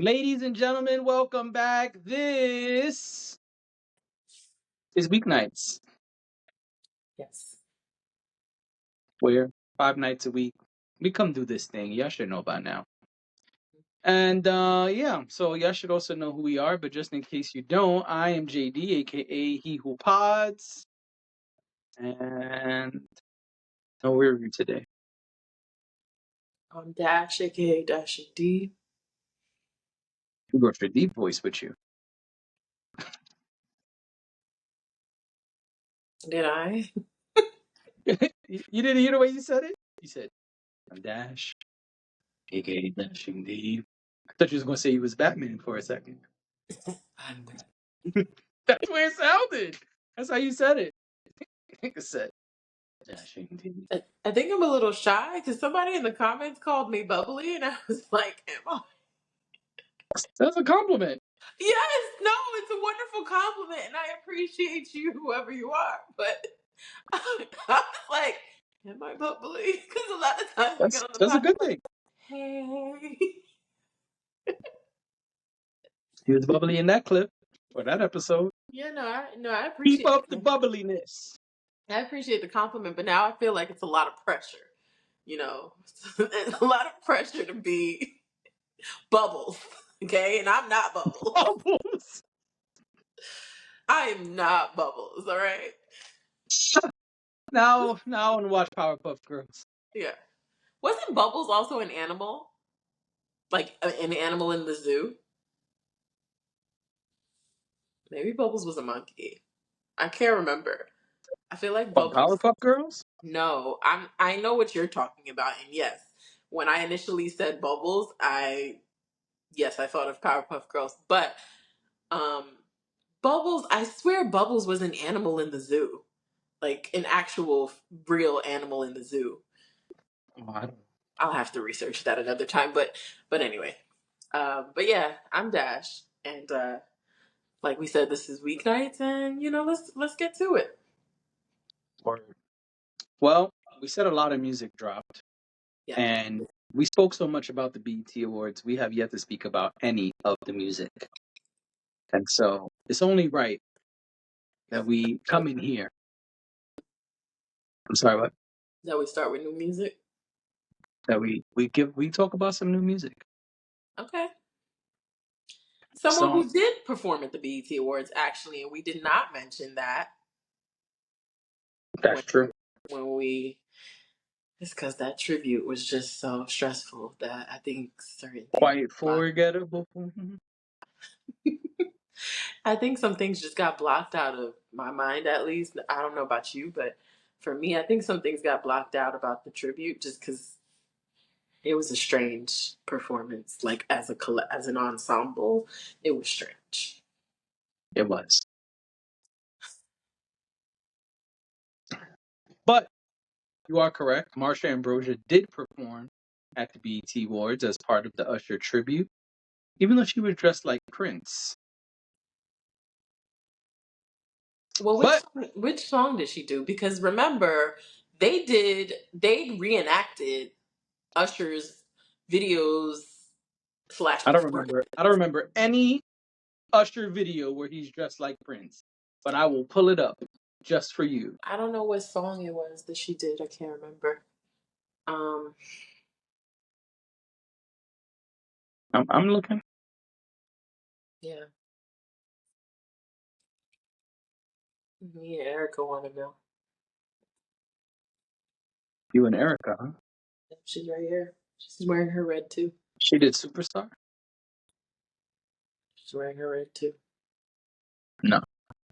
Ladies and gentlemen, welcome back. This is Weeknights, Yes. where 5 nights a week we come do this thing. Y'all should know by now. And yeah, so y'all should also know who we are, but just in case you don't, I am JD, aka He Who Pods. And where are you today? I'm Dash, aka Dash D. You got your deep voice with you. Did I? You didn't hear the way you said it? You said, I'm Dash, aka Dashing D. I thought you was gonna say you was Batman for a second. I'm bad. That's the way it sounded. That's how you said it. I said, Dashing D. I think I'm a little shy because somebody in the comments called me bubbly, and I was like, am I? That's a compliment. Yes, no, it's a wonderful compliment, and I appreciate you, whoever you are. But I was like, am I bubbly? Because a lot of times we get on the That's a good podcast like, thing. hey. He was bubbly in that clip or that episode. Yeah, no, I Keep appreciate up the the bubbliness. I appreciate the compliment, but now I feel like it's a lot of pressure. You know, it's a lot of pressure to be Bubbles, okay? And I'm not Bubbles. Bubbles. I am not Bubbles, all right? Now I want to watch Powerpuff Girls. Yeah. Wasn't Bubbles also an animal? Like an animal in the zoo? Maybe Bubbles was a monkey. I can't remember. I feel like On Bubbles. Powerpuff Girls? No, I know what you're talking about, and yes, when I initially said Bubbles, I thought of Powerpuff Girls, but um Bubbles, I swear Bubbles was an animal in the zoo. Like an actual real animal in the zoo. Oh, I don't know. I'll have to research that another time. But anyway. But yeah, I'm Dash. And like we said, this is weeknights and let's get to it. Word. Well, we said a lot of music dropped, Yeah. and we spoke so much about the BET Awards, we have yet to speak about any of the music. And so it's only right that we come in here. I'm sorry, what? That we start with new music. That we talk about some new music. Okay. Someone So who did perform at the BET Awards actually, and we did not mention that that's when true. when we it's because that tribute was just so stressful that I think certain things Quite forgettable. I think some things just got blocked out of my mind, at least. I don't know about you, but for me, I think some things got blocked out about the tribute just because it was a strange performance. Like as an ensemble, it was strange. It was. But you are correct. Marsha Ambrosius did perform at the BET Awards as part of the Usher tribute, even though she was dressed like Prince. Well, But which song did she do? Because remember, they reenacted Usher's videos slash I don't performance. remember. I don't remember any Usher video where he's dressed like Prince. But I will pull it up just for you. I don't know what song it was that she did. I can't remember. Um, I'm looking. yeah. Me and Erica want to know. You and Erica, huh? She's right here. She's wearing her red too. She did Superstar? She's wearing her red too. No,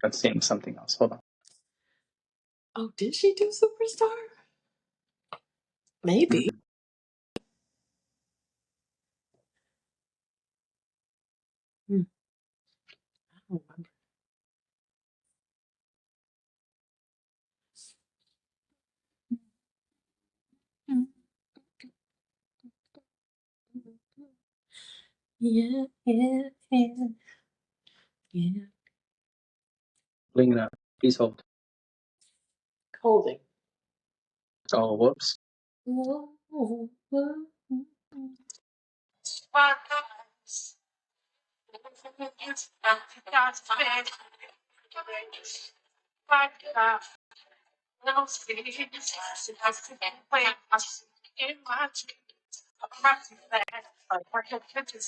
that's saying something else. Hold on. Oh, did she do Superstar? Maybe. Mm-mm. I don't remember. Yeah, yeah, yeah, yeah. Bring it up. Please hold. Holding. Oh, whoops. Whoa, whoa, whoa.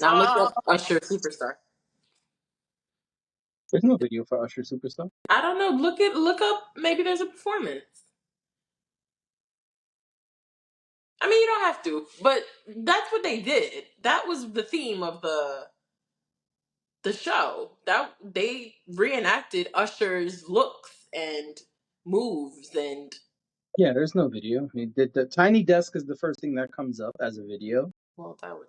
Now look up Usher Superstar. There's no video for Usher Superstar. I don't know. Look up. Maybe there's a performance. I mean, you don't have to, but that's what they did. That was the theme of the show. That they reenacted Usher's looks and moves and Yeah, there's no video. I mean, the Tiny Desk is the first thing that comes up as a video. well, that would.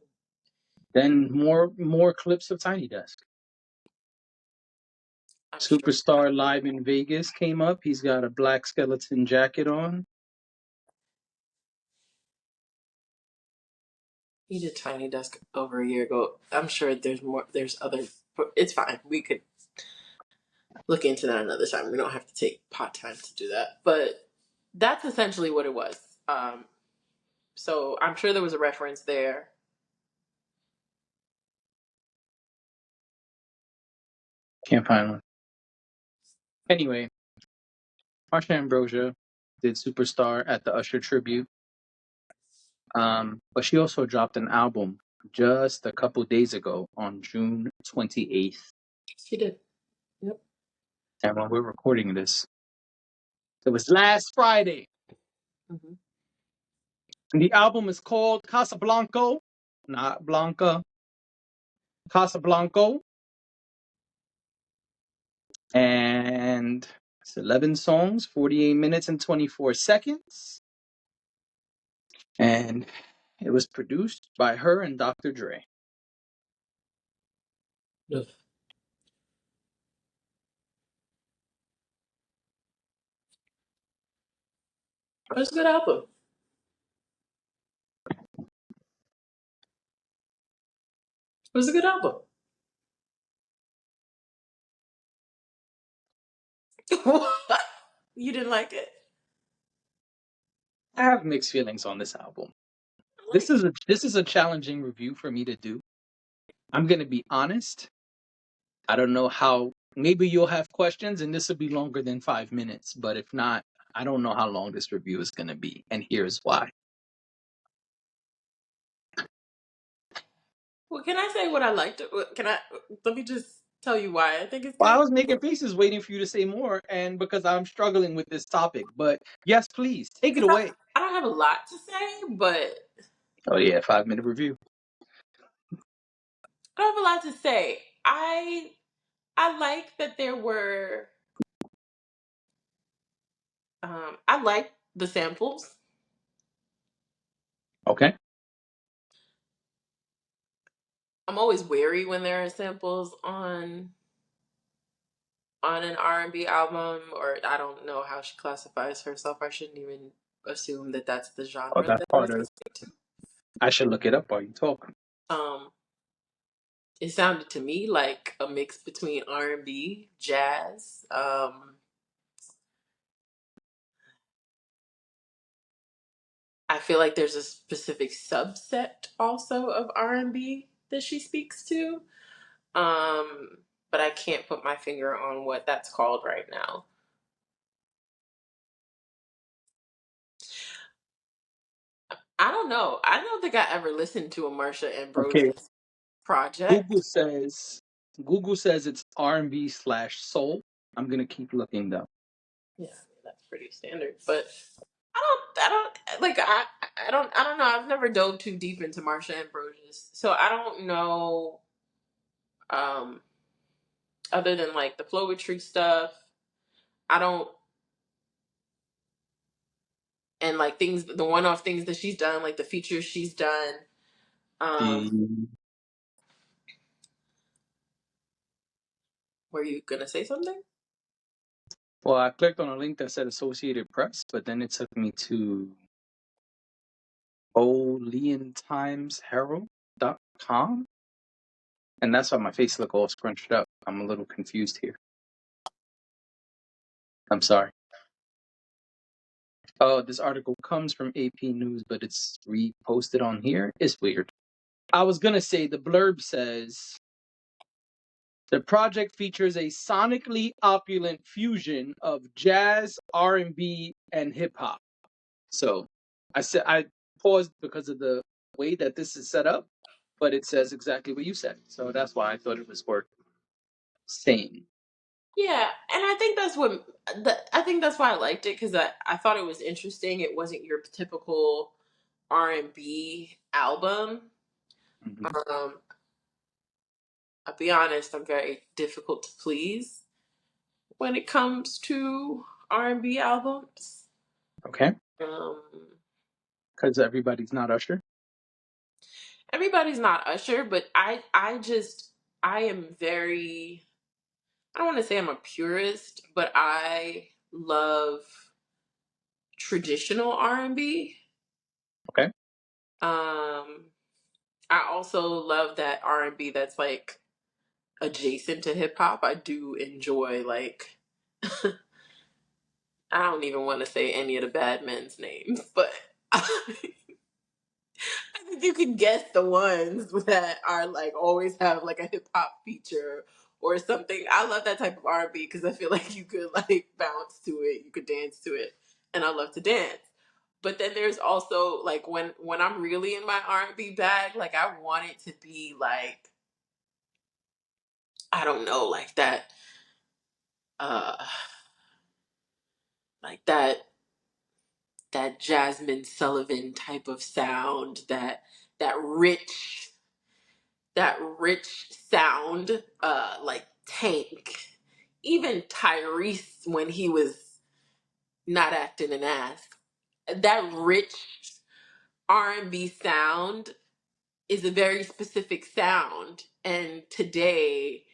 Then more clips of Tiny Desk. I'm sure. Superstar live in Vegas came up. He's got a black skeleton jacket on. He did Tiny Desk over a year ago. I'm sure there's more. There's other. It's fine. We could look into that another time. We don't have to take pot time to do that. But that's essentially what it was. So I'm sure there was a reference there. Can't find one. Anyway, Marsha Ambrosius did Superstar at the Usher tribute. But she also dropped an album just a couple days ago on June 28th. She did. Yep. And when we're recording this, it was last Friday. Mm-hmm. And the album is called Casablanco, not Blanca, Casablanco. And it's 11 songs, 48 minutes and 24 seconds. And it was produced by her and Dr. Dre. Ugh. It was a good album. It was a good album. You didn't like it? I have mixed feelings on this album. I This like it. is a challenging review for me to do. I'm gonna be honest. I don't know how. Maybe you'll have questions, and this will be longer than 5 minutes. But if not, I don't know how long this review is gonna be, and here's why. Well, can I say what I liked? Can I? Let me just tell you why I think it's Well, I good. was making faces waiting for you to say more, and because I'm struggling with this topic. But yes, please take it Because away. I don't have a lot to say, but Oh yeah, 5 minute review. I don't have a lot to say. I like that there were. I like the samples. Okay. I'm always wary when there are samples on an R&B album, or I don't know how she classifies herself. I shouldn't even assume that that's the Oh, genre that's that part she's of. listening to. I should look it up while you talk. Um, it sounded to me like a mix between R&B, jazz. I feel like there's a specific subset also of R&B that she speaks to. But I can't put my finger on what that's called right now. I don't know. I don't think I ever listened to a Marsha Okay. Ambrosius project. Google says Google says it's R&B slash soul. I'm gonna keep looking though. Yeah, that's pretty standard. But I don't know. I've never dove too deep into Marsha Ambrosius, so I don't know. Um, other than like the poetry stuff, I don't, and like things, the one-off things that she's done, like the features she's done. The Were you gonna say something? Well, I clicked on a link that said Associated Press, but then it took me to oleantimesherald.com, and that's why my face look all scrunched up. I'm a little confused here. I'm sorry. Oh, this article comes from AP News, but it's reposted on here. It's weird. I was gonna say the blurb says The project features a sonically opulent fusion of jazz, R&B, and hip hop. So I paused because of the way that this is set up, but it says exactly what you said. So that's why I thought it was worth saying. Yeah, and I think that's what I think that's why I liked it, because I thought it was interesting. It wasn't your typical R&B album. Mhm. Um, I'll be honest, I'm very difficult to please when it comes to R&B albums. Okay, Um, because everybody's not Usher. everybody's not Usher, but I am very, I don't want to say I'm a purist, but I love traditional R&B. Okay, Um, I also love that R&B that's like adjacent to hip hop. I do enjoy like I don't even want to say any of the bad men's names, but I think you can guess the ones that are like always have like a hip hop feature or something. I love that type of R&B because I feel like you could like bounce to it, you could dance to it, and I love to dance. But then there's also like when I'm really in my R&B bag, like I want it to be like, I don't know, uh like that Jasmine Sullivan type of sound, that rich that rich sound, like Tank, even Tyrese when he was not acting an ass. That rich R&B sound is a very specific sound, and today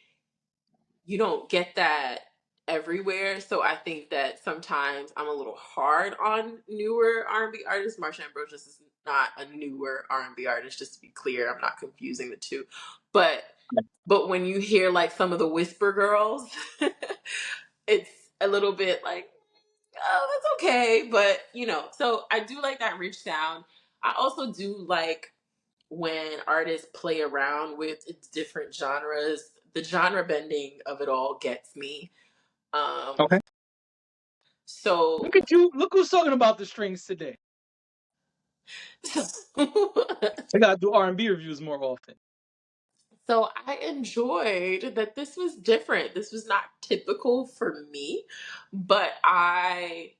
you don't get that everywhere. So I think that sometimes I'm a little hard on newer R&B artists. Marsha Ambrosius is not a newer R&B artist, just to be clear. I'm not confusing the two. But when you hear like some of the Whisper Girls, it's a little bit like, oh, that's okay. But so I do like that rich sound. I also do like when artists play around with different genres. The genre bending of it all gets me. Um, okay. so, Look at you. Look who's talking about the strings today. I gotta do R&B reviews more often. so I enjoyed that this was different. This was not typical for me, but I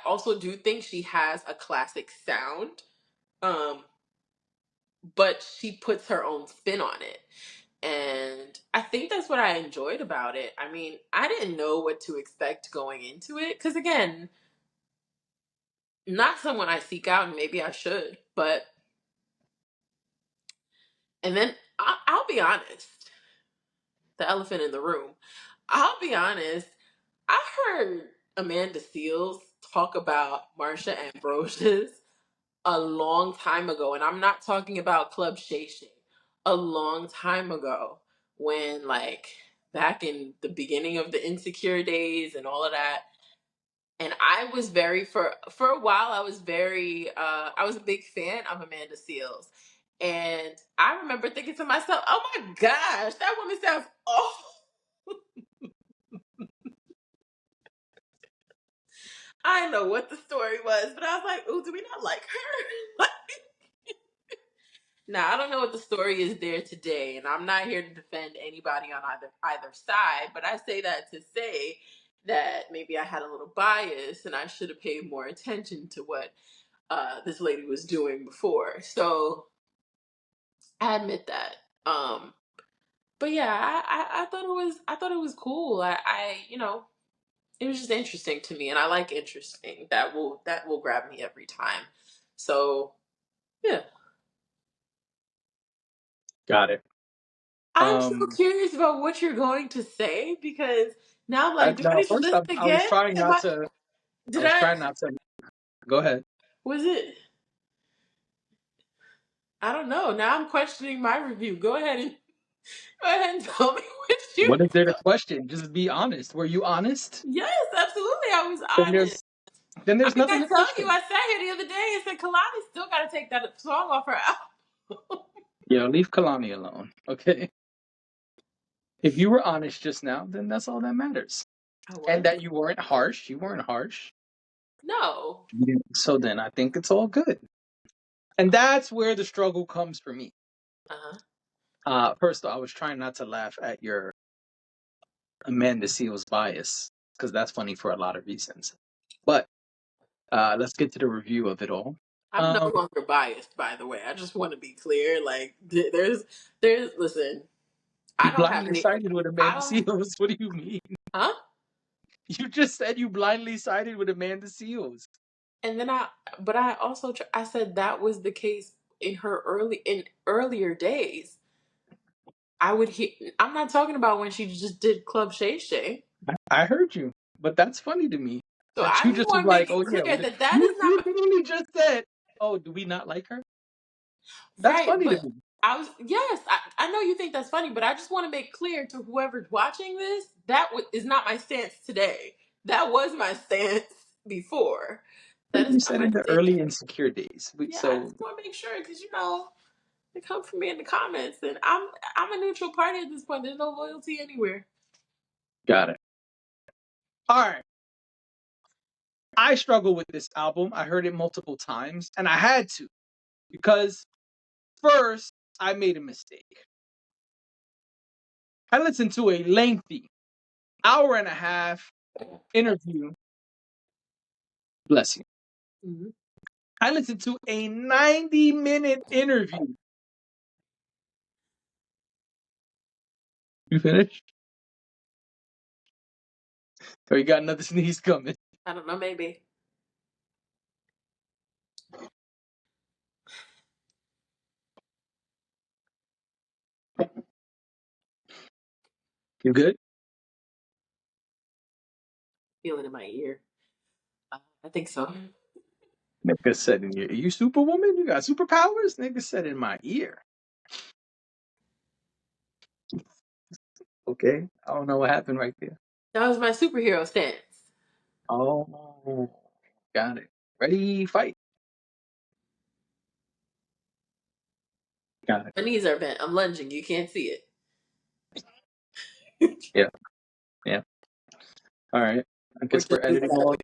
also do think she has a classic sound. Um, but she puts her own spin on it. And I think that's what I enjoyed about it. I mean, I didn't know what to expect going into it because, again, not someone I seek out, and maybe I should. But, and then I'll be honest, the elephant in the room. I'll be honest, I heard Amanda Seales talk about Marsha Ambrosius a long time ago, and I'm not talking about Club Shay Shay. A long time ago, when like back in the beginning of the Insecure days and all of that. And I was very for a while. I was very I was a big fan of Amanda Seales, and I remember thinking to myself, "Oh my gosh, that woman sounds awful." I didn't know what the story was, but I was like, "Oh, do we not like her?" Now, I don't know what the story is there today, and I'm not here to defend anybody on either side, but I say that to say that maybe I had a little bias and I should have paid more attention to what this lady was doing before. So I admit that. Um, but yeah, I thought it was cool. It was just interesting to me, and I like interesting. That will grab me every time. So yeah. Got it. I'm so Um, curious about what you're going to say because now I'm like, do I Now need to first, listen I was again? trying Am not I? to. I Did was I? trying not to. Go ahead. Was it? I don't know. Now I'm questioning my review. Go ahead and tell me what you What is there to thought. question? Just be honest. Were you honest? Yes, absolutely. I was Then honest. there's then I there's think nothing I to tell you, question. I sat here the other day and said Kalani still got to take that song off her album. Yeah, leave Kalani alone. Okay. If you were honest just now, then that's all that matters. I And was. that you weren't harsh. You weren't harsh. No. So then I think it's all good. And that's where the struggle comes for me. Uh-huh. First, I was trying not to laugh at your Amanda Seals bias because that's funny for a lot of reasons. But let's get to the review of it all. I'm no longer biased, by the way. I just want to be clear. Like, listen, You I don't have blindly any, sided with I Amanda don't, Seals. What do you mean? huh? You just said you blindly sided with Amanda Seals. And then but I also, I said that was the case in earlier days. I would hear, I'm not talking about when she just did Club Shay Shay. I heard you, but that's funny to me So that I you just just was want to make like, it "Oh yeah, clear that that is you not literally just said, oh, do we not like her?" That's right. funny to But me. yes, I know you think that's funny, but I just want to make clear to whoever's watching this that is not my stance today. That was my stance before. That is You not said my in the stance. early insecure days. Yeah, I So just want to make sure because they come for me in the comments, and I'm a neutral party at this point. There's no loyalty anywhere. got it. All right. I struggle with this album. I heard it multiple times, and I had to because first I made a mistake. I listened to a lengthy hour and a half interview. Bless you. Mm-hmm. I listened to a 90-minute interview. You finished? Or you got another sneeze coming? I don't know, maybe. You good? Feel it in my ear. I think so. Nigga said in your, are you superwoman? You got superpowers? Nigga said in my ear. Okay. I don't know what happened right there. That was my superhero stance. Oh, got it. Ready, fight. Got it. My knees are bent. I'm lunging. You can't see it. Yeah, yeah. All right. I Or guess just we're move editing that all. way.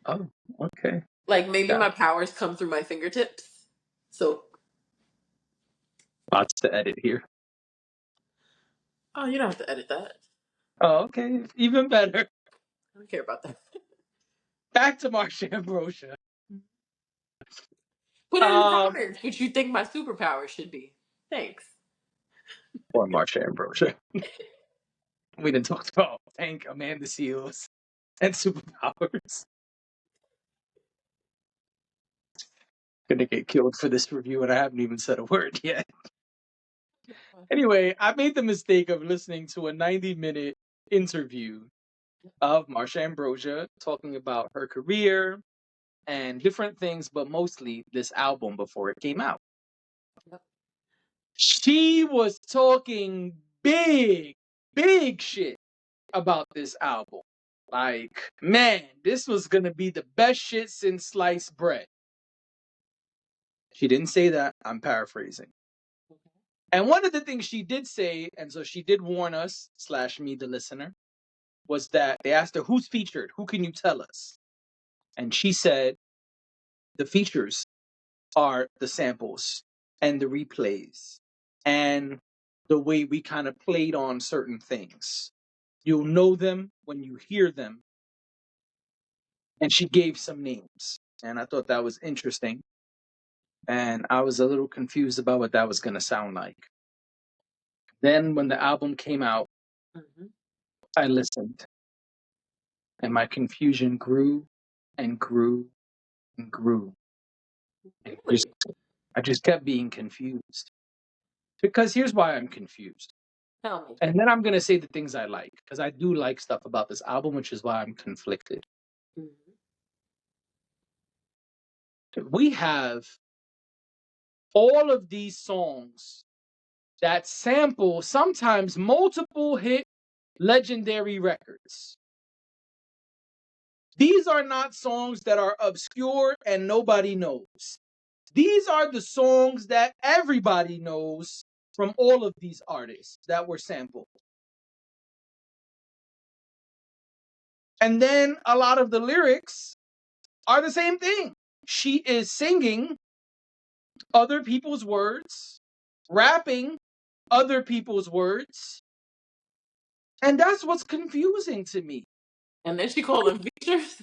Oh, okay. Like maybe Got my it. powers come through my fingertips. So, Lots to edit here. oh, you don't have to edit that. Oh, okay. Even better. I don't care about that. Back to Marsha Ambrosia. Put it in the Um, comments what you think my superpower should be. Thanks. or Marsha Ambrosia. We didn't talk about Tank, Amanda Seals, and superpowers. Gonna get killed for this review, and I haven't even said a word yet. Anyway, I made the mistake of listening to a 90-minute interview of Marsha Ambrosia talking about her career and different things, but mostly this album before it came out. Yep. She was talking big shit about this album. Like, man, this was gonna be the best shit since sliced bread. She didn't say that. I'm paraphrasing. And one of the things she did say, and so she did warn us, slash me, the listener, was that they asked her, who's featured? Who can you tell us? And she said, the features are the samples and the replays and the way we kind of played on certain things. You'll know them when you hear them. And she gave some names. And I thought that was interesting. And I was a little confused about what that was going to sound like. Then when the album came out, Mm-hmm. I listened. And my confusion grew and grew and grew. And Really? I just kept being confused. Because here's why I'm confused. Tell me. And then I'm going to say the things I like. Because I do like stuff about this album, which is why I'm conflicted. Mm-hmm. We have all of these songs that sample sometimes multiple hit legendary records. These are not songs that are obscure and nobody knows. These are the songs that everybody knows from all of these artists that were sampled. And then a lot of the lyrics are the same thing. She is singing other people's words, rapping other people's words, and that's what's confusing to me. And then she called them features.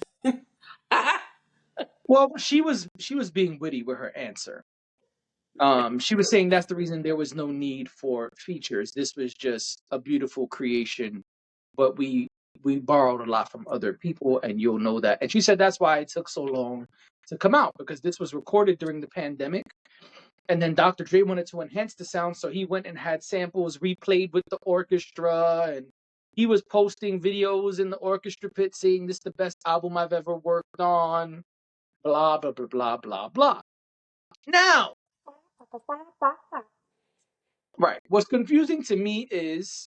Well, she was being witty with her answer. She was saying that's the reason there was no need for features. This was just a beautiful creation, but we borrowed a lot from other people, and you'll know that. And she said that's why it took so long to come out, because this was recorded during the pandemic. And then Dr. Dre wanted to enhance the sound, so he went and had samples replayed with the orchestra, and he was posting videos in the orchestra pit saying this is the best album I've ever worked on, blah blah blah blah blah blah. Now, right, what's confusing to me is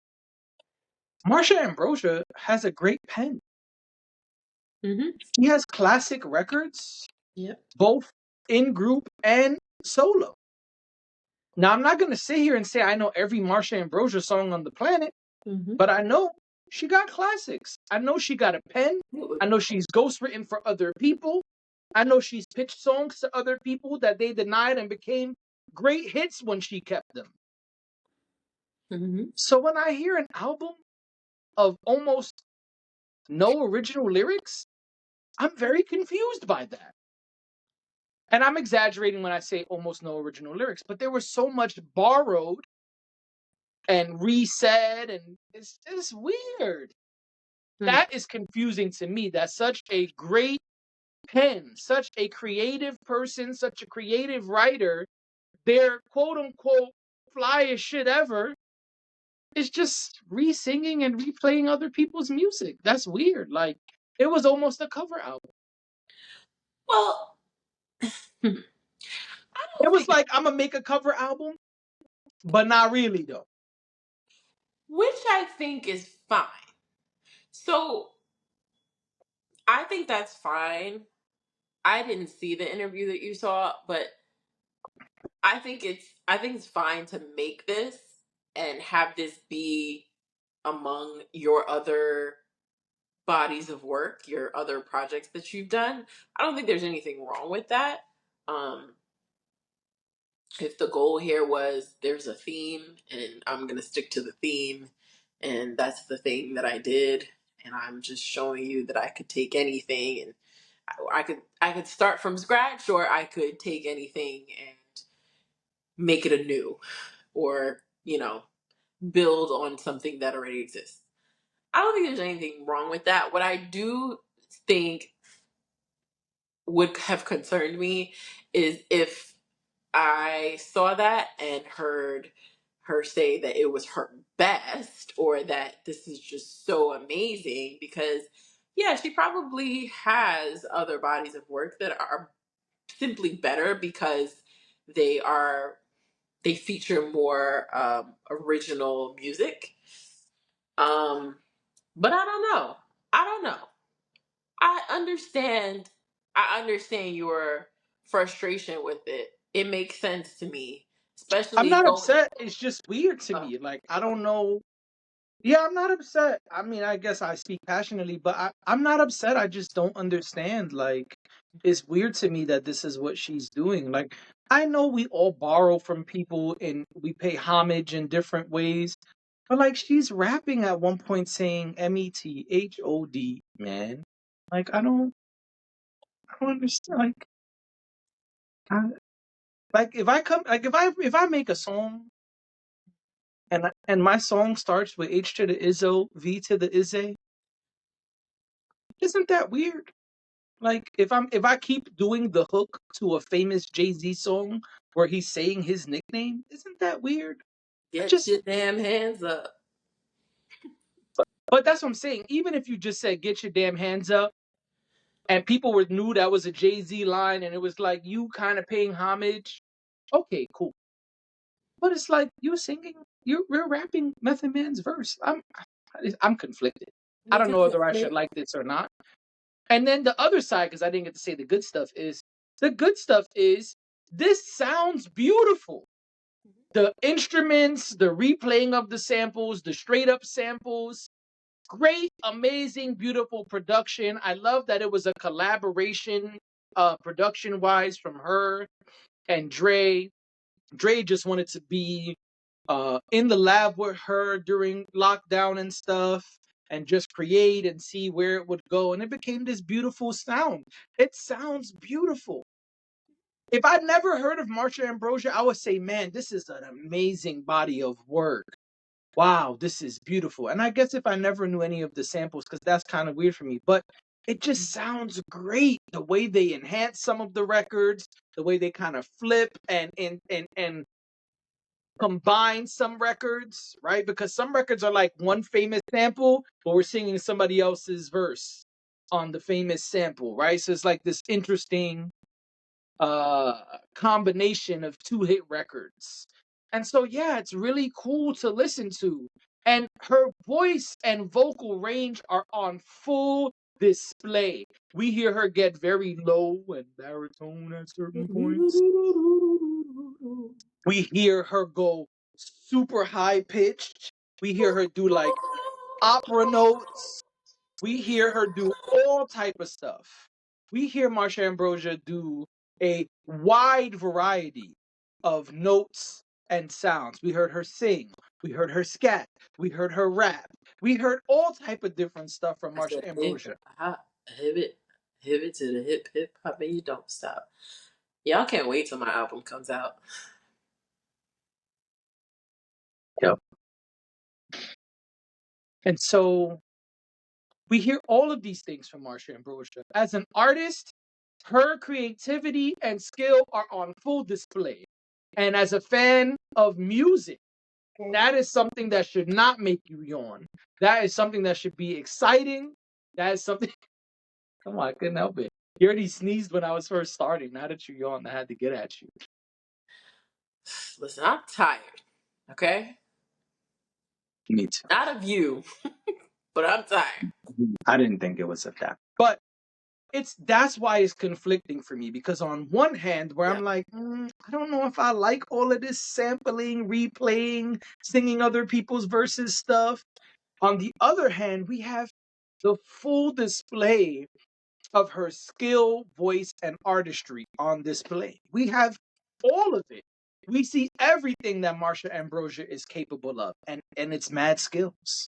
Marsha Ambrosius has a great pen. Mm-hmm. She has classic records, Yep. both in group and solo. Now, I'm not going to sit here and say I know every Marsha Ambrosius song on the planet, Mm-hmm. but I know she got classics. I know she got a pen. I know she's ghostwritten for other people. I know she's pitched songs to other people that they denied and became great hits when she kept them. Mm-hmm. So when I hear an album of almost no original lyrics, I'm very confused by that. And I'm exaggerating when I say almost no original lyrics, but there was so much borrowed and resaid, and it's weird. That is confusing to me. That's such a great pen, such a creative person, such a creative writer. Their quote unquote flyest shit ever is just re-singing and replaying other people's music. That's weird. Like, it was almost a cover album. Well, I It don't was think, like, I'm gonna make a cover album, but not really though. which I think is fine. So I think that's fine. I didn't see the interview that you saw, but I think it's fine to make this and have this be among your other bodies of work, your other projects that you've done. I don't think there's anything wrong with that. Um, if the goal here was there's a theme and I'm going to stick to the theme and that's the thing that I did and I'm just showing you that I could take anything and I could start from scratch or I could take anything and make it anew or, build on something that already exists. I don't think there's anything wrong with that. What I do think would have concerned me is if I saw that and heard her say that it was her best or that this is just so amazing because yeah, she probably has other bodies of work that are simply better because they are they feature more original music. Um but I don't know. I don't know. I understand. I understand your frustration with it. It makes sense to me, I'm especially not going. upset. It's just weird to me. Like, I don't know. Yeah, I'm not upset. I mean, I guess I speak passionately, but I'm not upset. I just don't understand. Like, it's weird to me that this is what she's doing. Like, I know we all borrow from people and we pay homage in different ways, but like, she's rapping at one point saying METHOD, man. Like, I don't understand. I, like if I make a song and my song starts with H to the Izzo, V to the Izzy, isn't that weird? Like, if I keep doing the hook to a famous Jay-Z song where he's saying his nickname, isn't that weird? I Get just your damn hands up. but that's what I'm saying. Even if you just said get your damn hands up and people knew that was a Jay-Z line and it was like you kind of paying homage, okay, cool. But it's like you're rapping Method Man's verse. I'm conflicted. I You're don't know whether I should conflicted. like this or not. And then the other side, because I didn't get to say the good stuff is this sounds beautiful. The instruments, the replaying of the samples, the straight up samples. great, amazing, beautiful production. I love that it was a collaboration, production wise, from her and Dre. Dre just wanted to be in the lab with her during lockdown and stuff, and just create and see where it would go. And it became this beautiful sound. It sounds beautiful. If I'd never heard of Marsha Ambrosia, I would say, man, this is an amazing body of work. Wow, this is beautiful. And I guess if I never knew any of the samples, because that's kind of weird for me, but it just sounds great. The way they enhance some of the records, the way they kind of flip and combine some records, right? Because some records are like one famous sample, but we're singing somebody else's verse on the famous sample, right? So it's like this interesting combination of two hit records. And so yeah, it's really cool to listen to. And her voice and vocal range are on full display. We hear her get very low and baritone at certain points. We hear her go super high pitched. We hear her do like opera notes. We hear her do all type of stuff. We hear Marsha Ambrosia do a wide variety of notes and sounds. We heard her sing. We heard her scat. We heard her rap. We heard all type of different stuff from I said, Marsha Ambrosia. hip it to the hip hip hop, and you don't stop. Y'all can't wait till my album comes out. Yep. And so we hear all of these things from Marsha Ambrosia. As an artist, her creativity and skill are on full display. And as a fan of music, that is something that should not make you yawn. That is something that should be exciting. That is something. Come on, I couldn't help it. You already sneezed when I was first starting. Now that you yawned, I had to get at you. Listen, I'm tired. Okay, Me too. not of you, but I'm tired. I didn't think it was of that. But that's why it's conflicting for me, because on one hand, where Yeah. I'm like, I don't know if I like all of this sampling, replaying, singing other people's verses stuff. On the other hand, we have the full display of her skill, voice, and artistry on display. We have all of it. We see everything that Marsha Ambrosia is capable of, and it's mad skills.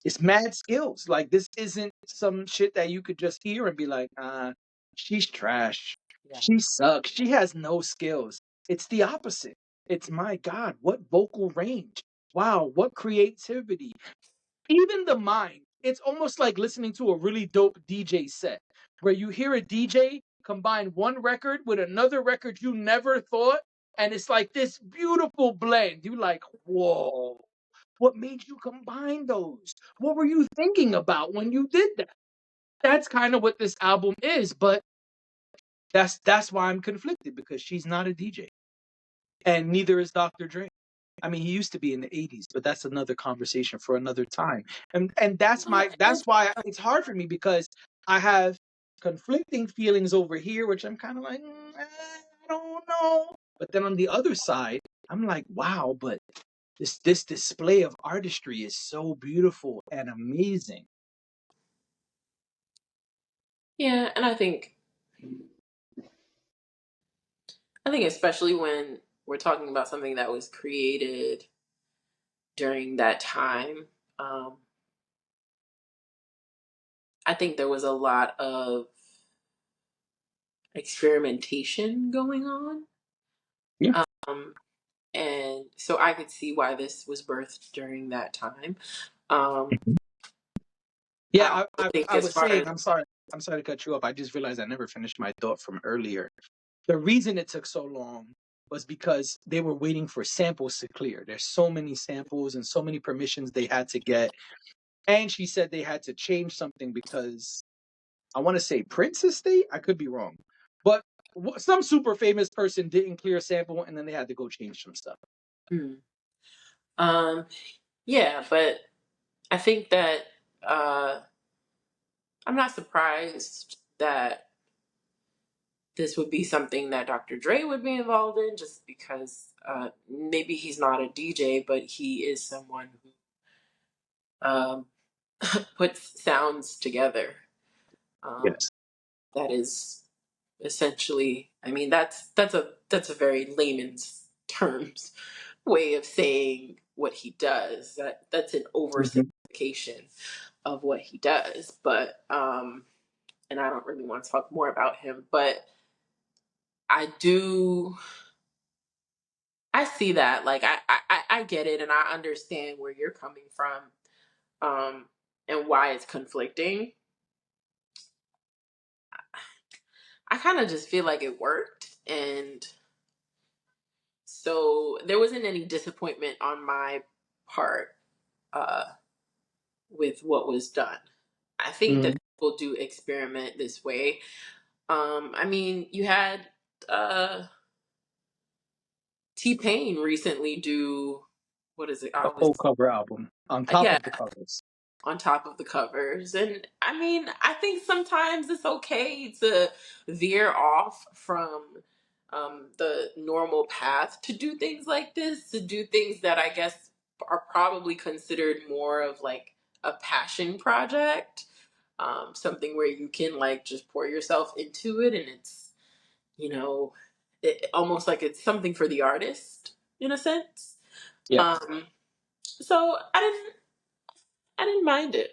It's mad skills. Like, this isn't some shit that you could just hear and be like, she's trash. Yeah. She sucks. She has no skills. It's the opposite. It's, my God, what vocal range. Wow, what creativity. Even the mind. It's almost like listening to a really dope DJ set where you hear a DJ combine one record with another record you never thought, and it's like this beautiful blend. You like, whoa. What made you combine those? What were you thinking about when you did that? That's kind of what this album is, but that's why I'm conflicted, because she's not a DJ, and neither is Dr. Dre. I mean, he used to be in the '80s, but that's another conversation for another time. And that's why it's hard for me, because I have conflicting feelings over here, which I'm kind of like, I don't know. But then on the other side, I'm like, wow, but this display of artistry is so beautiful and amazing. Yeah, and I think especially when we're talking about something that was created during that time, um, I think there was a lot of experimentation going on. Yeah. Um, and so I could see why this was birthed during that time. Um, I Yeah, also think I as was far saying, as I'm sorry to cut you off. I just realized I never finished my thought from earlier. The reason it took so long was because they were waiting for samples to clear. There's so many samples and so many permissions they had to get. And she said they had to change something because, I want to say, Prince estate. I could be wrong. But some super famous person didn't clear a sample, and then they had to go change some stuff. hmm, um, yeah, but I think that uh, I'm not surprised that this would be something that Dr. Dre would be involved in, just because maybe he's not a DJ, but he is someone who puts sounds together. Um, Yes. that is essentially, I mean, that's a very layman's terms way of saying what he does. That's an Hmm. oversimplification of what he does. But and I don't really want to talk more about him, but I do. I see that. Like I get it, and I understand where you're coming from, and why it's conflicting. I kind of just feel like it worked, and so there wasn't any disappointment on my part uh, with what was done. I think that Hmm. people do experiment this way. I mean, you had uh, T Pain recently do, what is it? A I was full cover album on top yeah, of the covers. on top of the covers. And I mean, I think sometimes it's okay to veer off from the normal path to do things like this, to do things that I guess are probably considered more of like a passion project, something where you can like just pour yourself into it, and it's, you know, almost like it's something for the artist in a sense. Yes. Um, so I didn't mind it.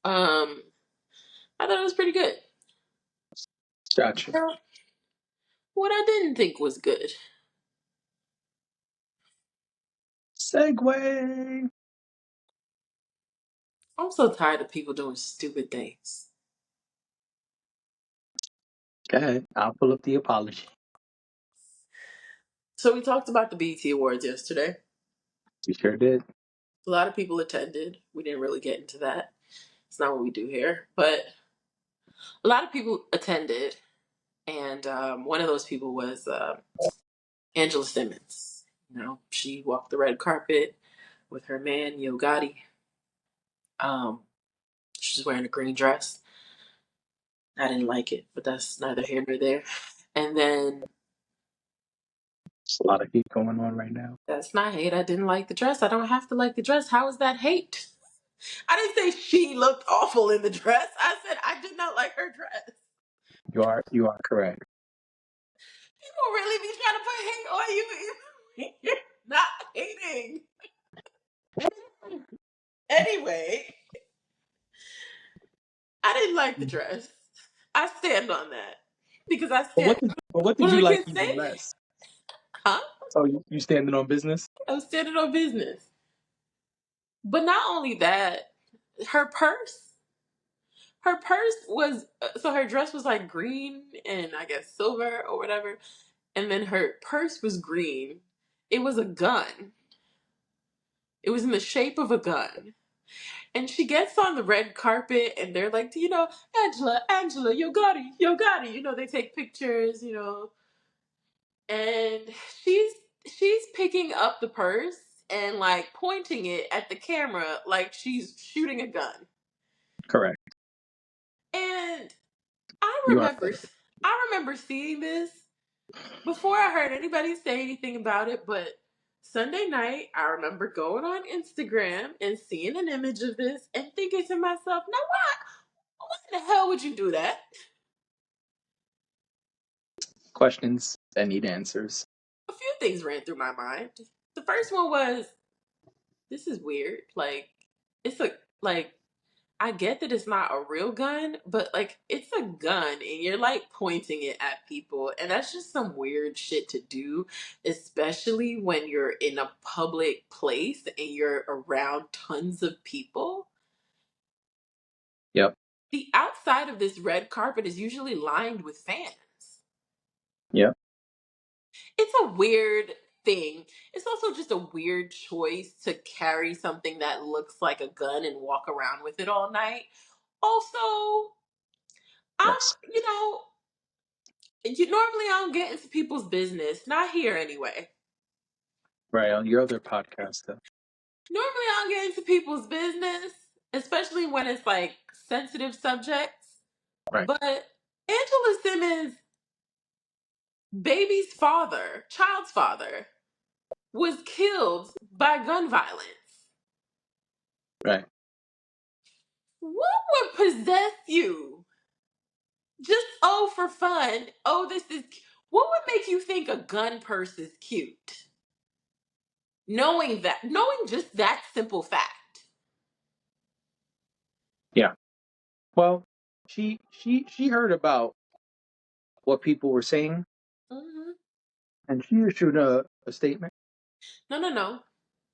Um, I thought it was pretty good. Gotcha. Now, what I didn't think was good. Segway. I'm so tired of people doing stupid things. Go ahead. I'll pull up the apology. So we talked about the BET Awards yesterday. You sure did. A lot of people attended. We didn't really get into that. It's not what we do here, but a lot of people attended, and one of those people was Angela Simmons. You know, she walked the red carpet with her man Yo Gotti. Um, she's wearing a green dress. I didn't like it, but that's neither here nor there. And then There's a lot of heat going on right now. that's not hate. I didn't like the dress. I don't have to like the dress. How is that hate? I didn't say she looked awful in the dress. I said I did not like her dress. You are correct. People really be trying to put hate on you. You're not hating. Anyway, I didn't like the dress. I stand on that. Because I stand. But what What did do you the like kids even say? less? Huh? Oh, you standing on business? I was standing on business. But not only that, her purse. Her purse was so her dress was like green and I guess silver or whatever, and then her purse was green. It was a gun. It was in the shape of a gun. And she gets on the red carpet and they're like, Angela, Yo Gotti. You know, they take pictures, and she's she's picking up the purse and like pointing it at the camera like she's shooting a gun. Correct. And I You are remember correct. I remember seeing this before I heard anybody say anything about it, but Sunday night, I remember going on Instagram and seeing an image of this and thinking to myself, now why the hell would you do that? Questions that need answers. A few things ran through my mind. The first one was, this is weird. Like, it's a, like, I get that it's not a real gun, but like it's a gun and you're like pointing it at people. And that's just some weird shit to do, especially when you're in a public place and you're around tons of people. Yep. The outside of this red carpet is usually lined with fans. Yep. It's a weird thing. It's also just a weird choice to carry something that looks like a gun and walk around with it all night. Also, I'm, Yes. you know, normally I don't get into people's business. Not here anyway. Right. On your other podcast, though. Normally I don't get into people's business, especially when it's like sensitive subjects. Right. But Angela Simmons' baby's father, child's father, was killed by gun violence. Right. What would possess you? Just for fun. Oh, this is. What would make you think a gun purse is cute? Knowing just that simple fact. Yeah. Well, she heard about what people were saying, Hmm. and she issued a statement. No, no, no,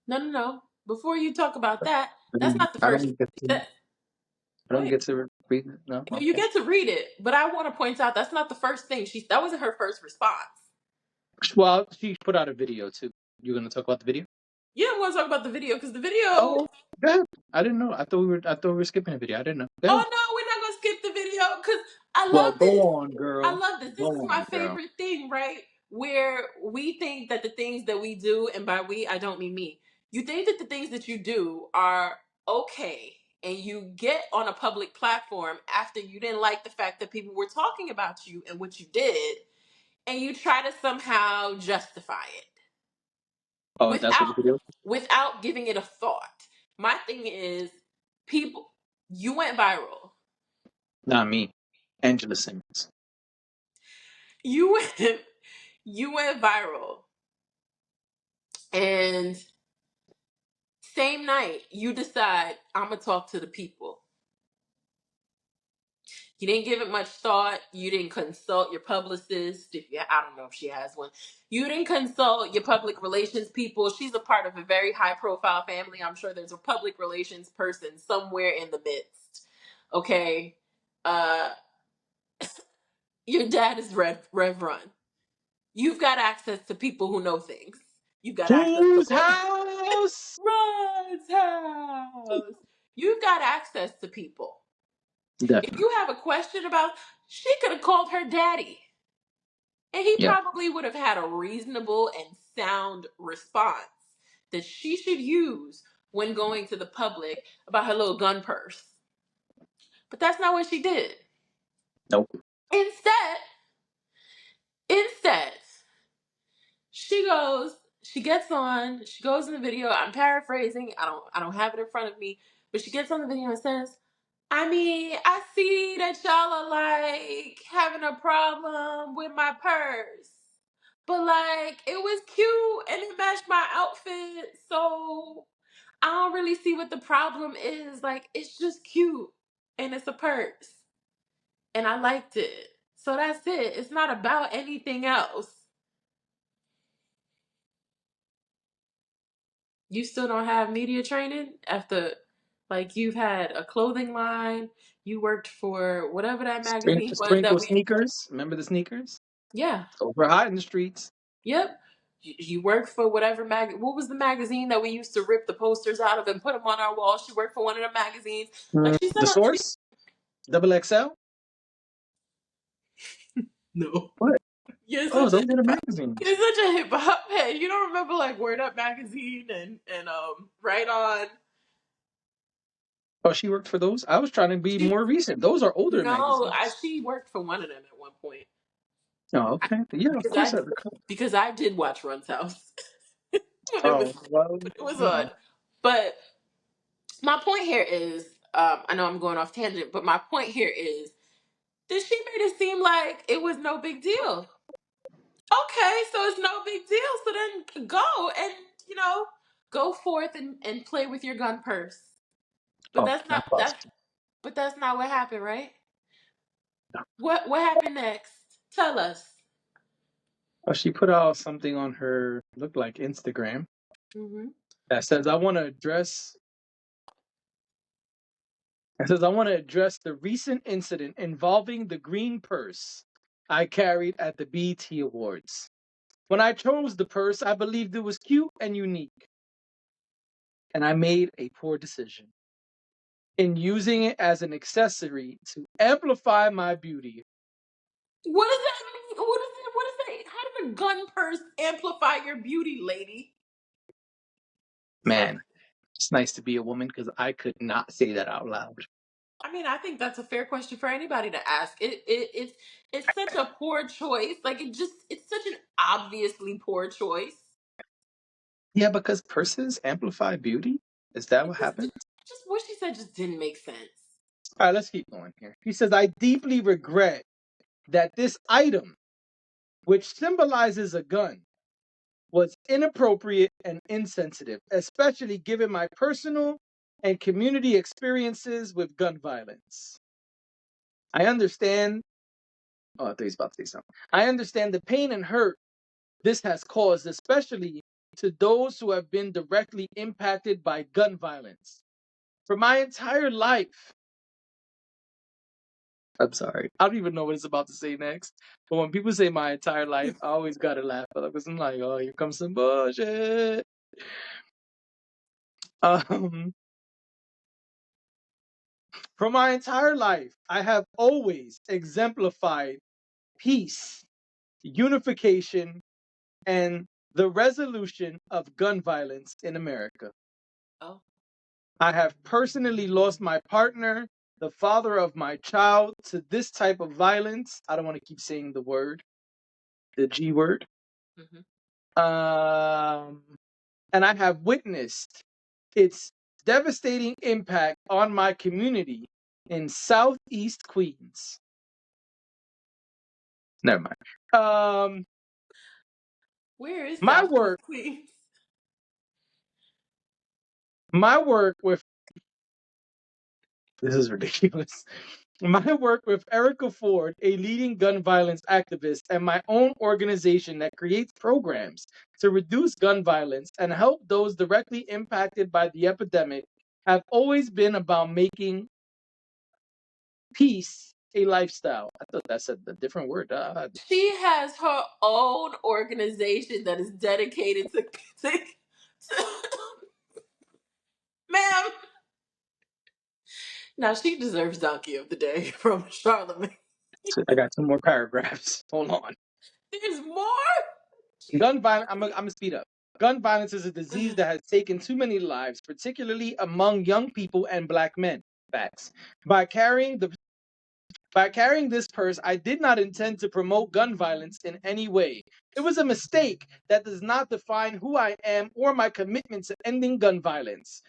no, no, no. Before you talk about that, I that's don't, not the I first. don't get to That, I go don't ahead. get to read it. No, No, you okay. get to read it, but I want to point out that's not the first thing she. That wasn't her first response. Well, she put out a video too. You gonna talk about the video? You don't want to talk about the video because the video. Oh, go ahead. I didn't know. I thought we were skipping a video. I didn't know. Go Oh ahead. no, we're not gonna skip the video because I Well, love go this. on, I girl. love this. Go This is my on, girl. favorite thing, right? Where we think that the things that we do, and by we, I don't mean me. You think that the things that you do are okay, and you get on a public platform after you didn't like the fact that people were talking about you and what you did, and you try to somehow justify it Oh, that's what without the video. without giving it a thought. My thing is, people, you went viral. Not me. Angela Simmons. You went you went viral, and same night you decide I'm gonna talk to the people. You didn't give it much thought. You didn't consult your publicist. If you, I don't know if she has one. You didn't consult your public relations people. She's a part of a very high profile family. I'm sure there's a public relations person somewhere in the midst. Okay, uh, your dad is Rev Run. You've got access to people who know things. You've got access to Whose house? Run's house. You've got access to people. If Definitely. you have a question about, she could have called her daddy, and he Yeah. probably would have had a reasonable and sound response that she should use when going to the public about her little gun purse. But that's not what she did. Nope. Instead, instead, she gets on, she goes in the video. I'm paraphrasing. I don't have it in front of me, but she gets on the video and says, I mean, I see that y'all are like having a problem with my purse. But like it was cute and it matched my outfit. So I don't really see what the problem is. Like it's just cute and it's a purse. And I liked it. So that's it. It's not about anything else. You still don't have media training after, like, you've had a clothing line, you worked for whatever that magazine was Sprinkle that we, sneakers. Remember the sneakers? yeah, Those were hot in the streets. yep. You worked for whatever what was the magazine that we used to rip the posters out of and put them on our walls? She worked for one of the magazines. Like she's The still not, source? Double XL? no. What? You're Oh, such those a are the magazines. you're such a hip hop head. You don't remember like Word Up magazine and Right On. Oh, she worked for those? I was trying to be She more recent. Those are older no, magazines. she worked for one of them at one point. Oh, okay. Yeah, of because course I I recall. because I did watch Run's House when it was Oh, well, when it was you on. know. But my point here is, I know I'm going off tangent, but my point here is that she made it seem like it was no big deal. Okay, so it's no big deal. So then go and you know go forth and play with your gun purse. But Oh, that's not not that. possible. But that's not what happened, right? No. What happened next? Tell us. Oh, she put out something on her, looked like Instagram, Hmm. that says, I want to address the recent incident involving the green purse I carried at the BET Awards. When I chose the purse, I believed it was cute and unique, and I made a poor decision in using it as an accessory to amplify my beauty. What does that mean? What is it? What is that? How did a gun purse amplify your beauty, lady? Man, it's nice to be a woman because I could not say that out loud. I mean, I think that's a fair question for anybody to ask. It's such a poor choice. Like it's such an obviously poor choice. Yeah, because purses amplify beauty? Is that It what happens? just what she said just didn't make sense. All right, let's keep going here. He says, I deeply regret that this item, which symbolizes a gun, was inappropriate and insensitive, especially given my personal and community experiences with gun violence. I understand. Oh, I thought he was about to say something. I understand the pain and hurt this has caused, especially to those who have been directly impacted by gun violence. For my entire life, I'm sorry, I don't even know what it's about to say next. But when people say my entire life, I always gotta laugh because I'm like, oh, here comes some bullshit. Um, for my entire life, I have always exemplified peace, unification, and the resolution of gun violence in America. Oh. I have personally lost my partner, the father of my child, to this type of violence. I don't want to keep saying the word, the G word. Mm-hmm. And I have witnessed its devastating impact on my community in Southeast Queens. Never mind. Where is My Southeast work, Queens? my work with this is ridiculous. My work with Erica Ford, a leading gun violence activist, and my own organization that creates programs to reduce gun violence and help those directly impacted by the epidemic have always been about making peace a lifestyle. I thought that said a different word. She has her own organization that is dedicated to ma'am. Now she deserves Donkey of the Day from Charlemagne. I got two more paragraphs. Hold on. There's more? Gun violence. I'm gonna speed up. Gun violence is a disease that has taken too many lives, particularly among young people and black men. Facts. By carrying the By carrying this purse, I did not intend to promote gun violence in any way. It was a mistake that does not define who I am or my commitment to ending gun violence.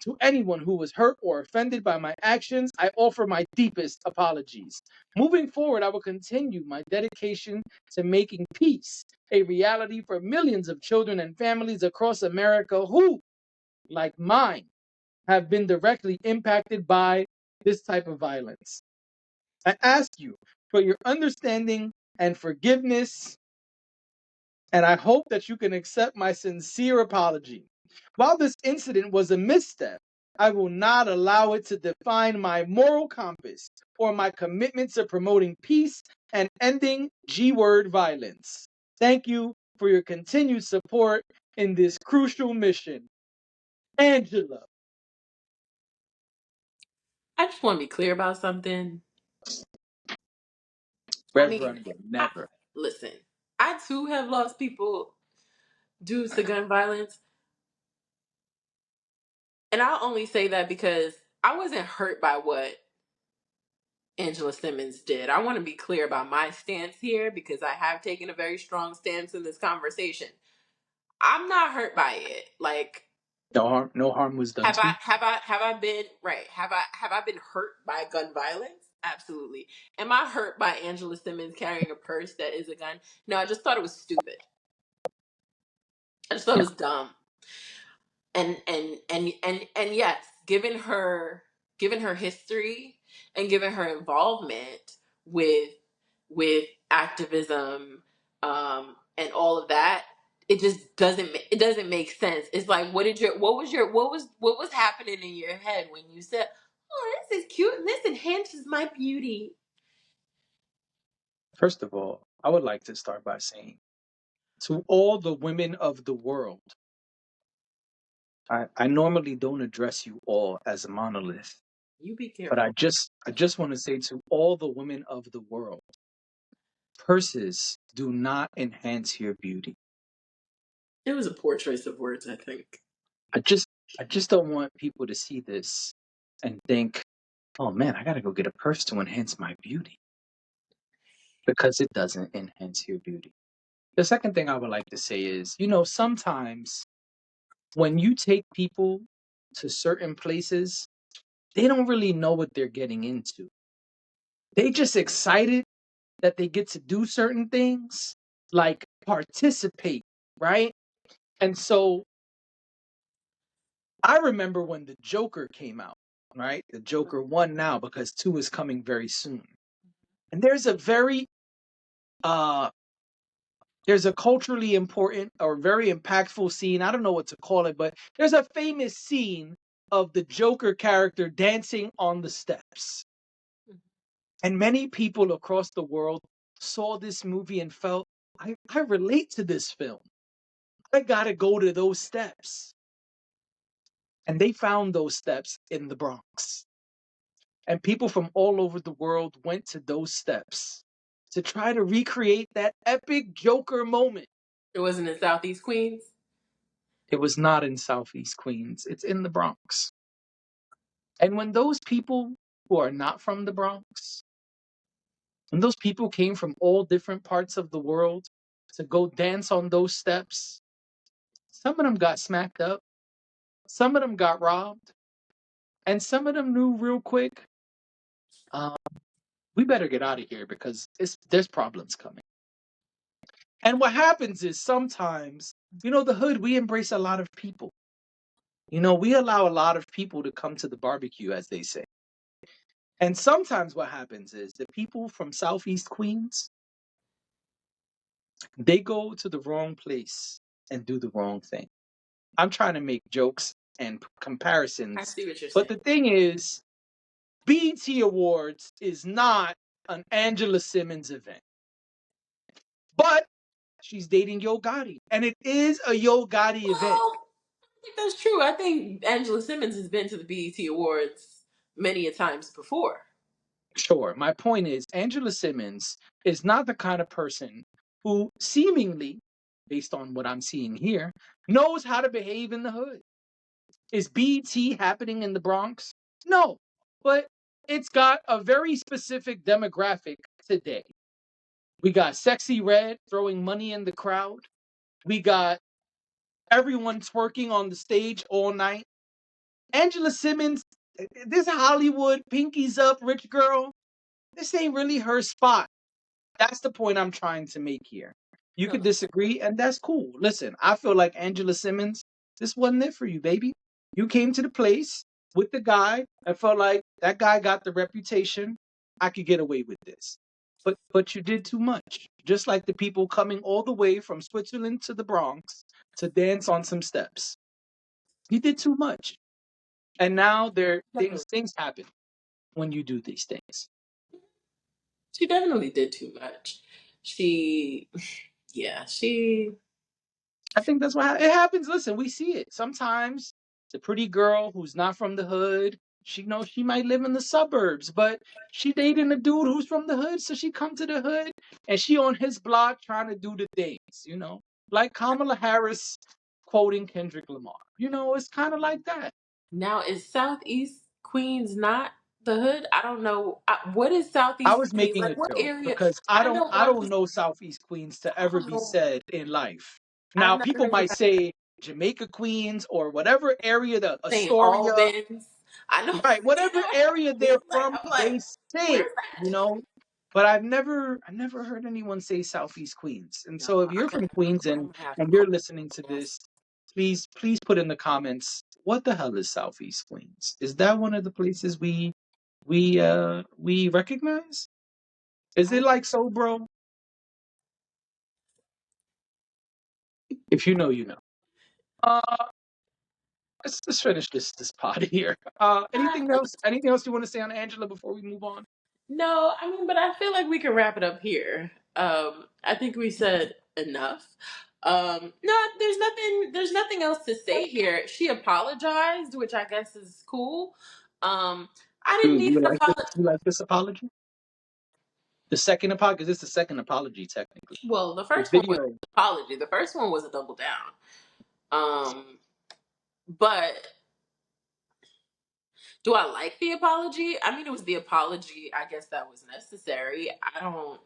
To anyone who was hurt or offended by my actions, I offer my deepest apologies. Moving forward, I will continue my dedication to making peace a reality for millions of children and families across America who, like mine, have been directly impacted by this type of violence. I ask you for your understanding and forgiveness, and I hope that you can accept my sincere apology. While this incident was a misstep, I will not allow it to define my moral compass or my commitment to promoting peace and ending G word violence. Thank you for your continued support in this crucial mission. Angela. I just want to be clear about something. I mean, Reverend will I, never. listen, I too have lost people due to gun violence. And I'll only say that because I wasn't hurt by what Angela Simmons did. I want to be clear about my stance here because I have taken a very strong stance in this conversation. I'm not hurt by it. Like, No harm was done to you. have I been right? Have I been hurt by gun violence? Absolutely. Am I hurt by Angela Simmons carrying a purse that is a gun? No, I just thought it was stupid. I just thought it was dumb. And yes, given her history and given her involvement with with activism, and all of that, it just doesn't make sense. It's like, what was happening in your head when you said, oh, this is cute and this enhances my beauty? First of all, I would like to start by saying to all the women of the world, I normally don't address you all as a monolith, You be but careful. I just want to say to all the women of the world, purses do not enhance your beauty. It was a poor choice of words, I think. I just I just don't want people to see this and think, oh man, I gotta go get a purse to enhance my beauty. Because it doesn't enhance your beauty. The second thing I would like to say is, sometimes when you take people to certain places, they don't really know what they're getting into. They just excited that they get to do certain things, like participate, right? And so I remember when the Joker came out, right? The Joker 1 now because 2 is coming very soon. And uh there's a culturally important or very impactful scene. I don't know what to call it, but there's a famous scene of the Joker character dancing on the steps. And many people across the world saw this movie and felt, I relate to this film. I gotta go to those steps. And they found those steps in the Bronx. And people from all over the world went to those steps to try to recreate that epic Joker moment. It wasn't in Southeast Queens. It was not in Southeast Queens, it's in the Bronx. And when those people who are not from the Bronx, when those people came from all different parts of the world to go dance on those steps, some of them got smacked up, some of them got robbed, and some of them knew real quick, uh, we better get out of here because there's problems coming. And what happens is sometimes, the hood, we embrace a lot of people. We allow a lot of people to come to the barbecue, as they say. And sometimes what happens is the people from Southeast Queens, they go to the wrong place and do the wrong thing. I'm trying to make jokes and I comparisons. see what you're But saying. the thing is, BET Awards is not an Angela Simmons event. But she's dating Yo Gotti. And it is a Yo Gotti event. Well, I think that's true. I think Angela Simmons has been to the BET Awards many a times before. Sure. My point is, Angela Simmons is not the kind of person who seemingly, based on what I'm seeing here, knows how to behave in the hood. Is BET happening in the Bronx? No. But it's got a very specific demographic today. We got Sexy Red throwing money in the crowd. We got everyone twerking on the stage all night. Angela Simmons, this Hollywood, pinkies up, rich girl, this ain't really her spot. That's the point I'm trying to make here. You could disagree, and that's cool. Listen, I feel like Angela Simmons, this wasn't it for you, baby. You came to the place with the guy and felt like that guy got the reputation. I could get away with this. But you did too much. Just like the people coming all the way from Switzerland to the Bronx to dance on some steps. You did too much. And now there things happen when you do these things. She definitely did too much. She, yeah, she. I think that's what it happens. Listen, we see it. Sometimes the pretty girl who's not from the hood, she knows she might live in the suburbs, but she dating a dude who's from the hood, so she come to the hood and she on his block trying to do the things. Like Kamala Harris quoting Kendrick Lamar. It's kind of like that. Now, is Southeast Queens not the hood? I don't know. What is I Southeast was Queens? making a Like, what joke area? because I I don't know I one. don't know Southeast Queens to ever be Oh, said in life. I've Now never people heard might anybody say Jamaica Queens or whatever area, the saying Astoria, Albans. I know, right, you whatever know what area I mean? they're Like, from, I'm like, they say it, where's you that? know. But I never heard anyone say Southeast Queens. And No, so if you're from Queens I'm and gonna have to and call you're listening to this. this, please put in the comments what the hell is Southeast Queens? Is that one of the places we recognize? Is it like so, bro? If you know, you know. Uh, let's finish this pod here. Anything I, else? Anything else you want to say on Angela before we move on? No, I mean, but I feel like we can wrap it up here. I think we said enough. No, there's nothing else to say here. She apologized, which I guess is cool. I Do didn't need you an like this? apology. You like this apology? The second apology, because it's the second apology technically. Well, the The first one was video. an apology. The first one was a double down. But do I like the apology? I mean, it was the apology. I guess that was necessary. I don't.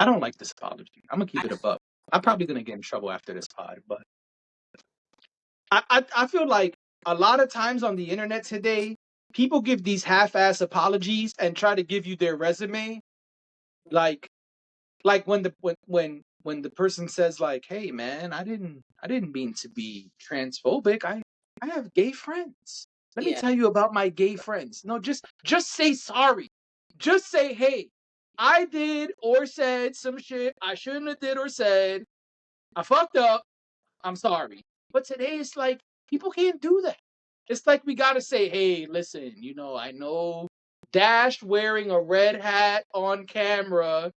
I don't like this apology. I'm gonna keep I, it above. I'm probably gonna get in trouble after this pod, but I feel like a lot of times on the internet today, people give these half-ass apologies and try to give you their resume, like when the person says like, "Hey man, I didn't mean to be transphobic. I have gay friends. Let me Yeah. tell you about my gay friends." No, just say sorry. Just say, "Hey, I did or said some shit I shouldn't have did or said. I fucked up. I'm sorry." But today it's like people can't do that. It's like we gotta say, "Hey, listen, I know Dash wearing a red hat on camera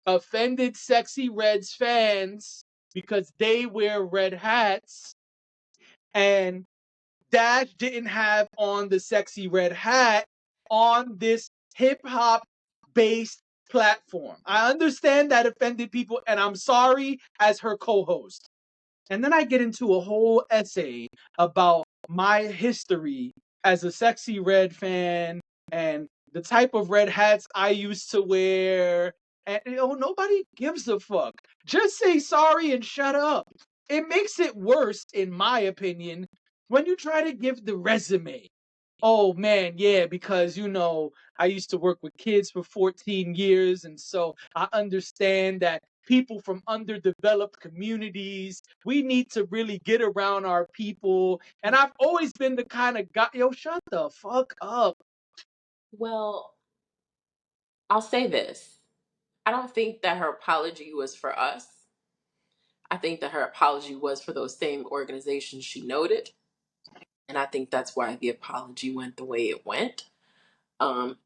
offended Sexy Red's fans because they wear red hats, and Dash didn't have on the Sexy Red hat on this hip hop based platform. I understand that offended people, and I'm sorry as her co host." And then I get into a whole essay about my history as a Sexy Red fan and the type of red hats I used to wear. And nobody gives a fuck. Just say sorry and shut up. It makes it worse, in my opinion, when you try to give the resume. Oh man, yeah, because I used to work with kids for 14 years, and so I understand that people from underdeveloped communities, we need to really get around our people. And I've always been the kind of guy, yo, shut the fuck up. Well, I'll say this. I don't think that her apology was for us. I think that her apology was for those same organizations she noted. And I think that's why the apology went the way it went,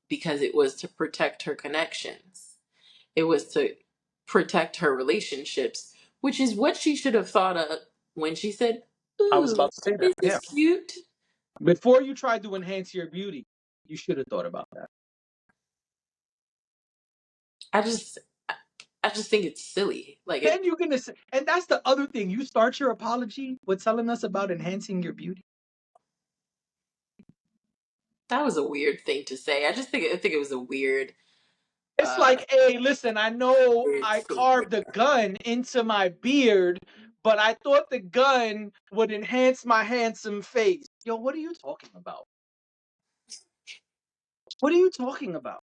because it was to protect her connections. It was to protect her relationships, which is what she should have thought of when she said, I was "Ooh, about to say that. this is Yeah. cute." Before you tried to enhance your beauty, you should have thought about that. I just, I just think it's silly. Like Then it. you're gonna say, and that's the other thing. You start your apology with telling us about enhancing your beauty. That was a weird thing to say. I think it was a weird, It's uh, like, hey, listen, I know weird I statement. carved a gun into my beard, but I thought the gun would enhance my handsome face. Yo, what are you talking about? What are you talking about?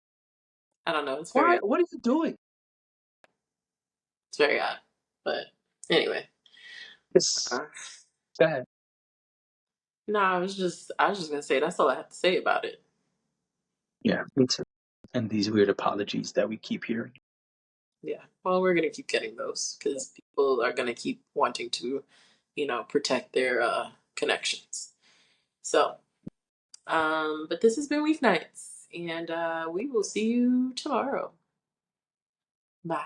I don't know. Why? What are you doing? It's very odd. But anyway, It's uh, bad. no, I was just gonna say that's all I have to say about it. Yeah, me too. And these weird apologies that we keep hearing. Yeah. Well, we're gonna keep getting those because people are gonna keep wanting to, protect their connections. So, but this has been Weeknights, and we will see you tomorrow. Bye.